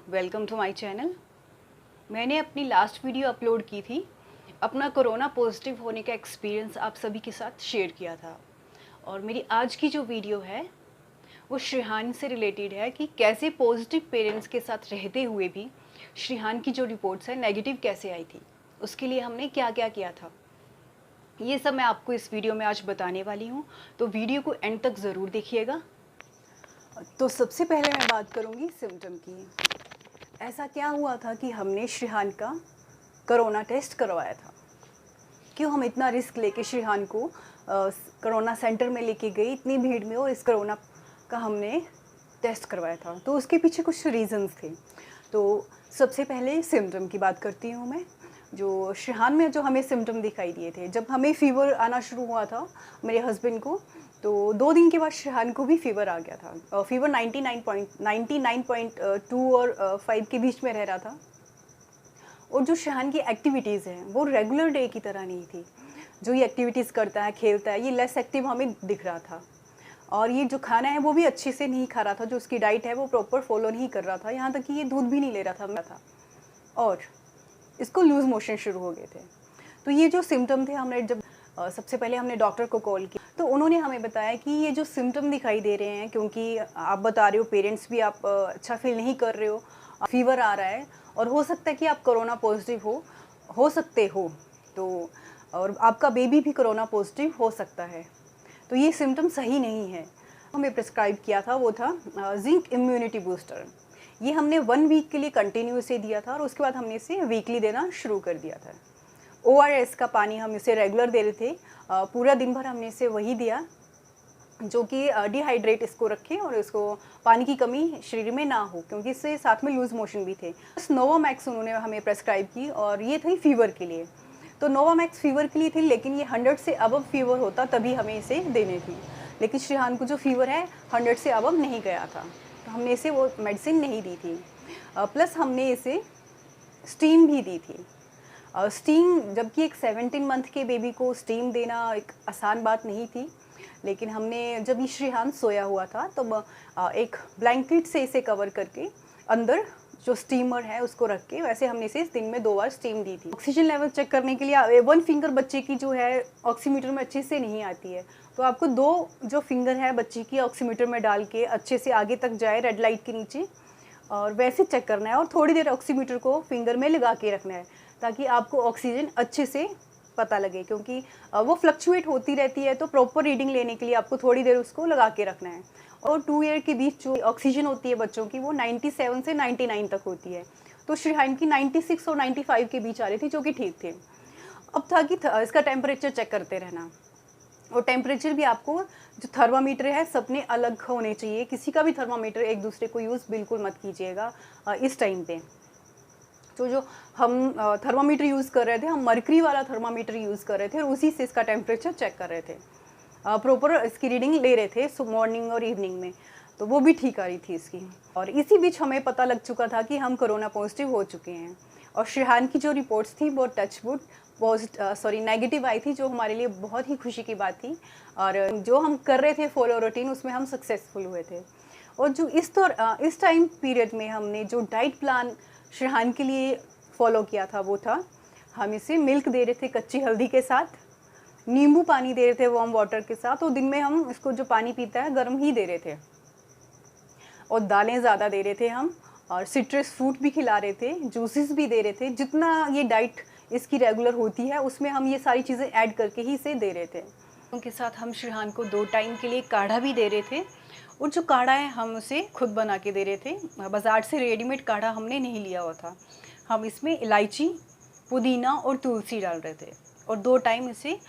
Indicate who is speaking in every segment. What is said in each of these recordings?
Speaker 1: Welcome to my channel. मैंने अपनी last video upload की थी, अपना कोरोना पॉजिटिव होने का एक्सपीरियंस आप सभी के साथ शेयर किया था। और मेरी आज की जो वीडियो है वो श्रीहान से रिलेटेड है कि कैसे पॉजिटिव पेरेंट्स के साथ रहते हुए भी श्रीहान की जो रिपोर्ट्स है नेगेटिव कैसे आई थी, उसके लिए हमने क्या क्या किया था, ये सब मैं आपको इस वीडियो में आज बताने वाली हूँ। तो वीडियो को एंड तक ज़रूर देखिएगा। तो सबसे पहले मैं बात करूँगी सिम्टम की। ऐसा क्या हुआ था कि हमने श्रीहान का कोरोना टेस्ट करवाया था। क्यों हम इतना रिस्क लेके श्रीहान को कोरोना सेंटर में लेके गए इतनी भीड़ में, और इस कोरोना का हमने टेस्ट करवाया था। तो उसके पीछे कुछ रीज़न्स थे। तो सबसे पहले सिम्टम की बात करती हूँ मैं। जो श्रीहान में जो हमें सिम्टम दिखाई दिए थे, जब हमें फ़ीवर आना शुरू हुआ था मेरे हस्बैंड को, तो 2 दिन के बाद श्रीहान को भी फ़ीवर आ गया था। फ़ीवर 99.2 और 5 के बीच में रह रहा था। और जो श्रीहान की एक्टिविटीज़ हैं वो रेगुलर डे की तरह नहीं थी। जो ये एक्टिविटीज़ करता है, खेलता है, ये लेस एक्टिव हमें दिख रहा था। और ये जो खाना है वो भी अच्छे से नहीं खा रहा था, जो उसकी डाइट है वो प्रॉपर फॉलो नहीं कर रहा था, यहाँ तक कि ये दूध भी नहीं ले रहा था। और इसको लूज़ मोशन शुरू हो गए थे। तो ये जो सिम्टम थे, हमने जब सबसे पहले हमने डॉक्टर को कॉल किया तो उन्होंने हमें बताया कि ये जो सिम्टम दिखाई दे रहे हैं, क्योंकि आप बता रहे हो, पेरेंट्स भी आप अच्छा फील नहीं कर रहे हो, फीवर आ रहा है और हो सकता है कि आप कोरोना पॉजिटिव हो सकते हो, तो और आपका बेबी भी कोरोना पॉजिटिव हो सकता है। तो ये सिम्टम सही नहीं है। हमें प्रिस्क्राइब किया था वो था जिंक इम्यूनिटी बूस्टर। ये हमने 1 वीक के लिए कंटिन्यू इसे दिया था और उसके बाद हमने इसे वीकली देना शुरू कर दिया था। ORS का पानी हम इसे रेगुलर दे रहे थे। पूरा दिन भर हमने इसे वही दिया जो कि डिहाइड्रेट इसको रखे और इसको पानी की कमी शरीर में ना हो, क्योंकि इससे साथ में लूज़ मोशन भी थे। नोवामैक्स उन्होंने हमें प्रेस्क्राइब की और ये थी फीवर के लिए। तो नोवामैक्स फीवर के लिए थी, लेकिन ये 100 से अबव फीवर होता तभी हमें इसे देनी थी। लेकिन श्रीहान को जो फीवर है 100 से अबव नहीं गया था, तो हमने इसे वो मेडिसिन नहीं दी थी। प्लस हमने इसे स्टीम भी दी थी। स्टीम, जबकि एक 17 मंथ के बेबी को स्टीम देना एक आसान बात नहीं थी, लेकिन हमने जब ये श्रीहान सोया हुआ था तो एक ब्लैंकेट से इसे कवर करके अंदर जो स्टीमर है उसको रख के, वैसे हमने इसे दिन में 2 बार स्टीम दी थी। ऑक्सीजन लेवल चेक करने के लिए 1 फिंगर बच्चे की जो है ऑक्सीमीटर में अच्छे से नहीं आती है, तो आपको 2 जो फिंगर है बच्चे की ऑक्सीमीटर में डाल के अच्छे से आगे तक जाए रेड लाइट के नीचे, और वैसे चेक करना है और थोड़ी देर ऑक्सीमीटर को फिंगर में लगा के रखना है ताकि आपको ऑक्सीजन अच्छे से पता लगे, क्योंकि वो फ्लक्चुएट होती रहती है। तो प्रॉपर रीडिंग लेने के लिए आपको थोड़ी देर उसको लगा के रखना है। और 2 ईयर के बीच जो ऑक्सीजन होती है बच्चों की वो 97 से 99 तक होती है। तो श्रीहान की 96 और 95 के बीच आ रही थी, जो कि ठीक थे। अब था कि इसका टेम्परेचर चेक करते रहना, और टेम्परेचर भी आपको जो थर्मामीटर है सबने अलग होने चाहिए। किसी का भी थर्मामीटर एक दूसरे को यूज़ बिल्कुल मत कीजिएगा इस टाइम पे। तो जो हम थर्मामीटर यूज़ कर रहे थे, हम मर्करी वाला थर्मामीटर यूज़ कर रहे थे और उसी से इसका टेम्परेचर चेक कर रहे थे। प्रॉपर इसकी रीडिंग ले रहे थे मॉर्निंग और इवनिंग में, तो वो भी ठीक आ रही थी इसकी। और इसी बीच हमें पता लग चुका था कि हम कोरोना पॉजिटिव हो चुके हैं। और श्रीहान की जो रिपोर्ट्स थी वो टचवुड नेगेटिव आई थी, जो हमारे लिए बहुत ही खुशी की बात थी। और जो हम कर रहे थे फॉलो रूटीन, उसमें हम सक्सेसफुल हुए थे। और जो इस टाइम पीरियड में हमने जो डाइट प्लान श्रीहान के लिए फॉलो किया था वो था, हम इसे मिल्क दे रहे थे कच्ची हल्दी के साथ, नींबू पानी दे रहे थे वार्म वाटर के साथ, और दिन में हम इसको जो पानी पीता है गर्म ही दे रहे थे, और दालें ज़्यादा दे रहे थे हम, और सिट्रस फ्रूट भी खिला रहे थे, जूसेस भी दे रहे थे। जितना ये डाइट इसकी रेगुलर होती है उसमें हम ये सारी चीज़ें ऐड करके ही इसे दे रहे थे। उनके साथ हम श्रीहान को 2 टाइम के लिए काढ़ा भी दे रहे थे, और जो काढ़ा है हम उसे खुद बना के दे रहे थे। बाज़ार से रेडीमेड काढ़ा हमने नहीं लिया हुआ था। हम इसमें इलायची, पुदीना और तुलसी डाल रहे थे, और 2 टाइम इसे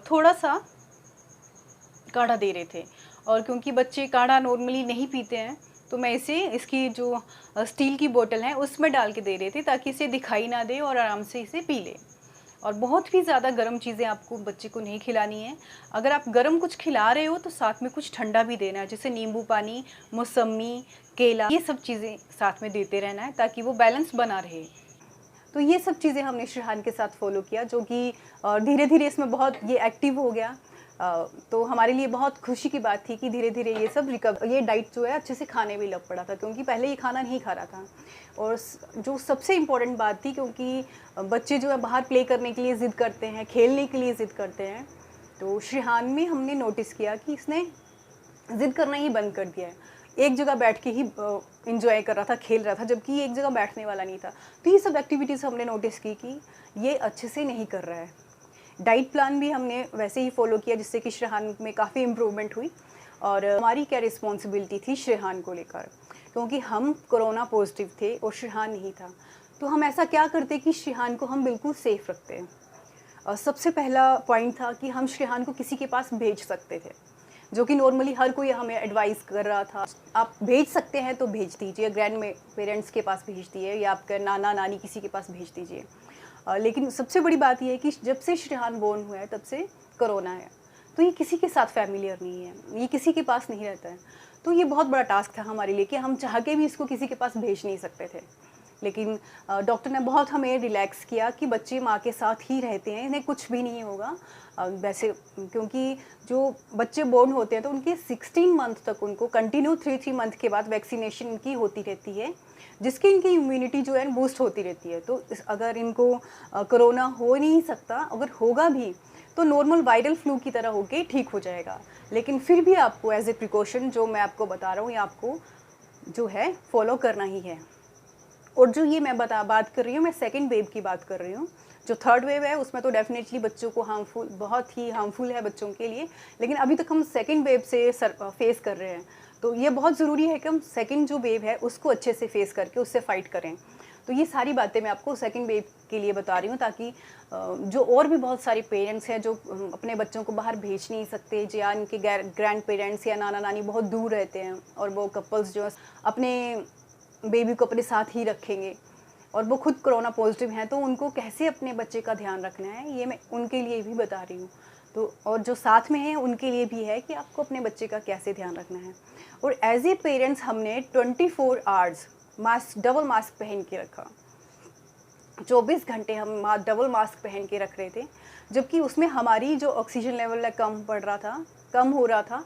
Speaker 1: थोड़ा सा काढ़ा दे रहे थे। और क्योंकि बच्चे काढ़ा नॉर्मली नहीं पीते हैं, तो मैं इसे इसकी जो स्टील की बोतल है उसमें डाल के दे रहे थे ताकि इसे दिखाई ना दे और आराम से इसे पी ले। और बहुत भी ज़्यादा गर्म चीज़ें आपको बच्चे को नहीं खिलानी है। अगर आप गर्म कुछ खिला रहे हो तो साथ में कुछ ठंडा भी देना है, जैसे नींबू पानी, मौसम्मी, केला, ये सब चीज़ें साथ में देते रहना है ताकि वो बैलेंस बना रहे। तो ये सब चीज़ें हमने श्रीहान के साथ फॉलो किया, जो कि धीरे धीरे इसमें बहुत ये एक्टिव हो गया। तो हमारे लिए बहुत खुशी की बात थी कि धीरे-धीरे ये डाइट जो है अच्छे से खाने भी लग पड़ा था, क्योंकि पहले ये खाना नहीं खा रहा था। और जो सबसे इम्पोर्टेंट बात थी, क्योंकि बच्चे जो है बाहर प्ले करने के लिए ज़िद करते हैं, खेलने के लिए ज़िद करते हैं, तो श्रेहान में हमने नोटिस किया कि इसने ज़िद करना ही बंद कर दिया है। एक जगह बैठ के ही एन्जॉय कर रहा था, खेल रहा था, जबकि ये एक जगह बैठने वाला नहीं था। तो ये सब एक्टिविटीज़ हमने नोटिस की कि ये अच्छे से नहीं कर रहा है। डाइट प्लान भी हमने वैसे ही फ़ॉलो किया, जिससे कि श्रेहान में काफ़ी इम्प्रूवमेंट हुई। और हमारी क्या रिस्पॉन्सिबिलिटी थी श्रेहान को लेकर, क्योंकि हम कोरोना पॉजिटिव थे और श्रेहान नहीं था। तो हम ऐसा क्या करते कि श्रेहान को हम बिल्कुल सेफ़ रखते। सबसे पहला पॉइंट था कि हम श्रेहान को किसी के पास भेज सकते थे, जो कि नॉर्मली हर कोई हमें एडवाइस कर रहा था, आप भेज सकते हैं तो भेज दीजिए, ग्रैंड पेरेंट्स के पास भेज दिए या आपके नाना नानी किसी के पास भेज दीजिए। लेकिन सबसे बड़ी बात ये है कि जब से श्रेहान बोर्न हुआ है तब से कोरोना है, तो ये किसी के साथ फैमिलियर नहीं है, ये किसी के पास नहीं रहता है। तो ये बहुत बड़ा टास्क था हमारे लिए कि हम चाह के भी इसको किसी के पास भेज नहीं सकते थे। लेकिन डॉक्टर ने बहुत हमें रिलैक्स किया कि बच्चे माँ के साथ ही रहते हैं, इन्हें कुछ भी नहीं होगा। वैसे क्योंकि जो बच्चे बोर्न होते हैं तो उनके 16 मंथ तक उनको कंटिन्यू 3 मंथ के बाद वैक्सीनेशन इनकी होती रहती है, जिसकी इनकी इम्यूनिटी जो है बूस्ट होती रहती है। तो अगर इनको कोरोना हो नहीं सकता, अगर होगा भी तो नॉर्मल वायरल फ्लू की तरह होके ठीक हो जाएगा। लेकिन फिर भी आपको एज ए प्रिकॉशन जो मैं आपको बता रहा हूँ, ये आपको जो है फॉलो करना ही है। और जो ये मैं बात कर रही हूँ, मैं सेकंड वेव की बात कर रही हूँ। जो थर्ड वेव है उसमें तो डेफिनेटली बच्चों को बहुत ही हार्मफुल है बच्चों के लिए, लेकिन अभी तक हम सेकंड वेव से फेस कर रहे हैं। तो ये बहुत ज़रूरी है कि हम सेकंड जो वेव है उसको अच्छे से फेस करके उससे फाइट करें। तो ये सारी बातें मैं आपको सेकंड वेव के लिए बता रही हूँ, ताकि जो और भी बहुत सारे पेरेंट्स हैं जो अपने बच्चों को बाहर भेज नहीं सकते, या इनके ग्रैंड पेरेंट्स या नाना नानी बहुत दूर रहते हैं, और वो कपल्स जो अपने बेबी को अपने साथ ही रखेंगे और वो खुद कोरोना पॉजिटिव हैं, तो उनको कैसे अपने बच्चे का ध्यान रखना है, ये मैं उनके लिए भी बता रही हूँ। तो और जो साथ में हैं उनके लिए भी है कि आपको अपने बच्चे का कैसे ध्यान रखना है। और एज ए पेरेंट्स हमने 24 आवर्स डबल मास्क पहन के रखा। 24 घंटे हम डबल मास्क पहन के रख रहे थे, जबकि उसमें हमारी जो ऑक्सीजन लेवल है कम हो रहा था,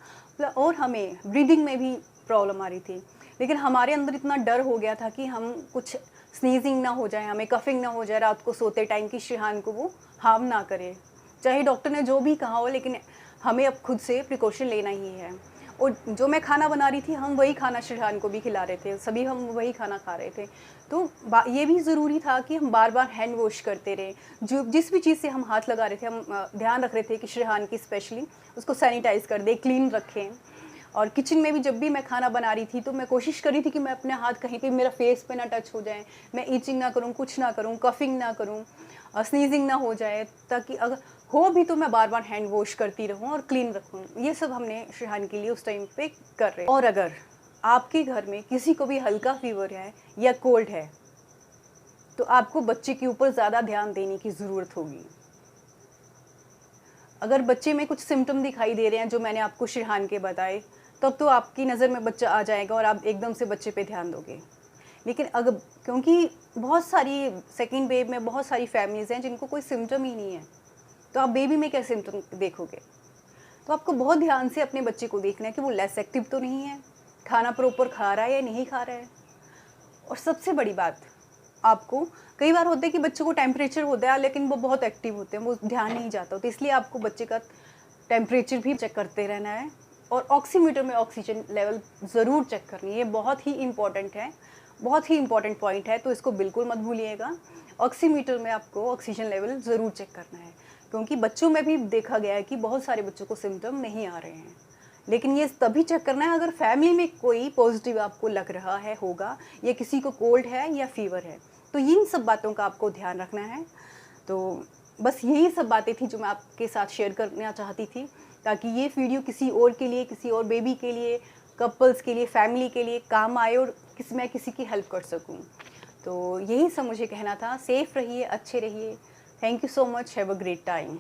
Speaker 1: और हमें ब्रीदिंग में भी प्रॉब्लम आ रही थी। लेकिन हमारे अंदर इतना डर हो गया था कि हम कुछ स्नीजिंग ना हो जाए, हमें कफिंग ना हो जाए रात को सोते टाइम, कि श्रेहान को वो हार्म ना करे। चाहे डॉक्टर ने जो भी कहा हो, लेकिन हमें अब खुद से प्रिकॉशन लेना ही है। और जो मैं खाना बना रही थी, हम वही खाना श्रेहान को भी खिला रहे थे, सभी हम वही खाना खा रहे थे। तो ये भी ज़रूरी था कि हम बार बार हैंड वॉश करते रहें। जिस भी चीज़ से हम हाथ लगा रहे थे, हम ध्यान रख रहे थे कि श्रेहान की स्पेशली उसको सैनिटाइज़ कर दें, क्लीन रखें। और किचन में भी जब भी मैं खाना बना रही थी तो मैं कोशिश कर रही थी कि मैं अपने हाथ कहीं पे मेरा फेस पे ना टच हो जाए, मैं ईचिंग ना करूँ, कुछ ना करूँ, कफिंग ना करूँ, स्नीजिंग ना हो जाए, ताकि अगर हो भी तो मैं बार बार हैंड वॉश करती रहूँ और क्लीन रखूँ। ये सब हमने श्रेहान के लिए उस टाइम पे कर रहे हैं। और अगर आपके घर में किसी को भी हल्का फीवर है या कोल्ड है, तो आपको बच्चे के ऊपर ज़्यादा ध्यान देने की ज़रूरत होगी। अगर बच्चे में कुछ सिम्टम दिखाई दे रहे हैं जो मैंने आपको श्रेहान के बताए, तब तो आपकी नज़र में बच्चा आ जाएगा और आप एकदम से बच्चे पे ध्यान दोगे। लेकिन अगर, क्योंकि बहुत सारी सेकंड वेव में बहुत सारी फैमिलीज़ हैं जिनको कोई सिम्टम ही नहीं है, तो आप बेबी में क्या सिम्टम देखोगे? तो आपको बहुत ध्यान से अपने बच्चे को देखना है कि वो लेस एक्टिव तो नहीं है, खाना प्रॉपर खा रहा है या नहीं खा रहा है। और सबसे बड़ी बात, आपको कई बार होता है कि बच्चों को टेम्परेचर होता है लेकिन वो बहुत एक्टिव होते हैं, वो ध्यान नहीं जाता, तो इसलिए आपको बच्चे का टेम्परेचर भी चेक करते रहना है। और ऑक्सीमीटर में ऑक्सीजन लेवल ज़रूर चेक करनी है, ये बहुत ही इम्पॉर्टेंट है, बहुत ही इम्पॉर्टेंट पॉइंट है, तो इसको बिल्कुल मत भूलिएगा। ऑक्सीमीटर में आपको ऑक्सीजन लेवल ज़रूर चेक करना है, क्योंकि बच्चों में भी देखा गया है कि बहुत सारे बच्चों को सिम्टम नहीं आ रहे हैं। लेकिन ये तभी चेक करना है अगर फैमिली में कोई पॉजिटिव आपको लग रहा है होगा, या किसी को कोल्ड है या फीवर है, तो इन सब बातों का आपको ध्यान रखना है। तो बस यही सब बातें थी जो मैं आपके साथ शेयर करना चाहती थी, ताकि ये वीडियो किसी और के लिए, किसी और बेबी के लिए, कपल्स के लिए, फैमिली के लिए काम आए और मैं किसी की हेल्प कर सकूं। तो यही सब मुझे कहना था। सेफ़ रहिए, अच्छे रहिए। Thank you so much. Have a great time.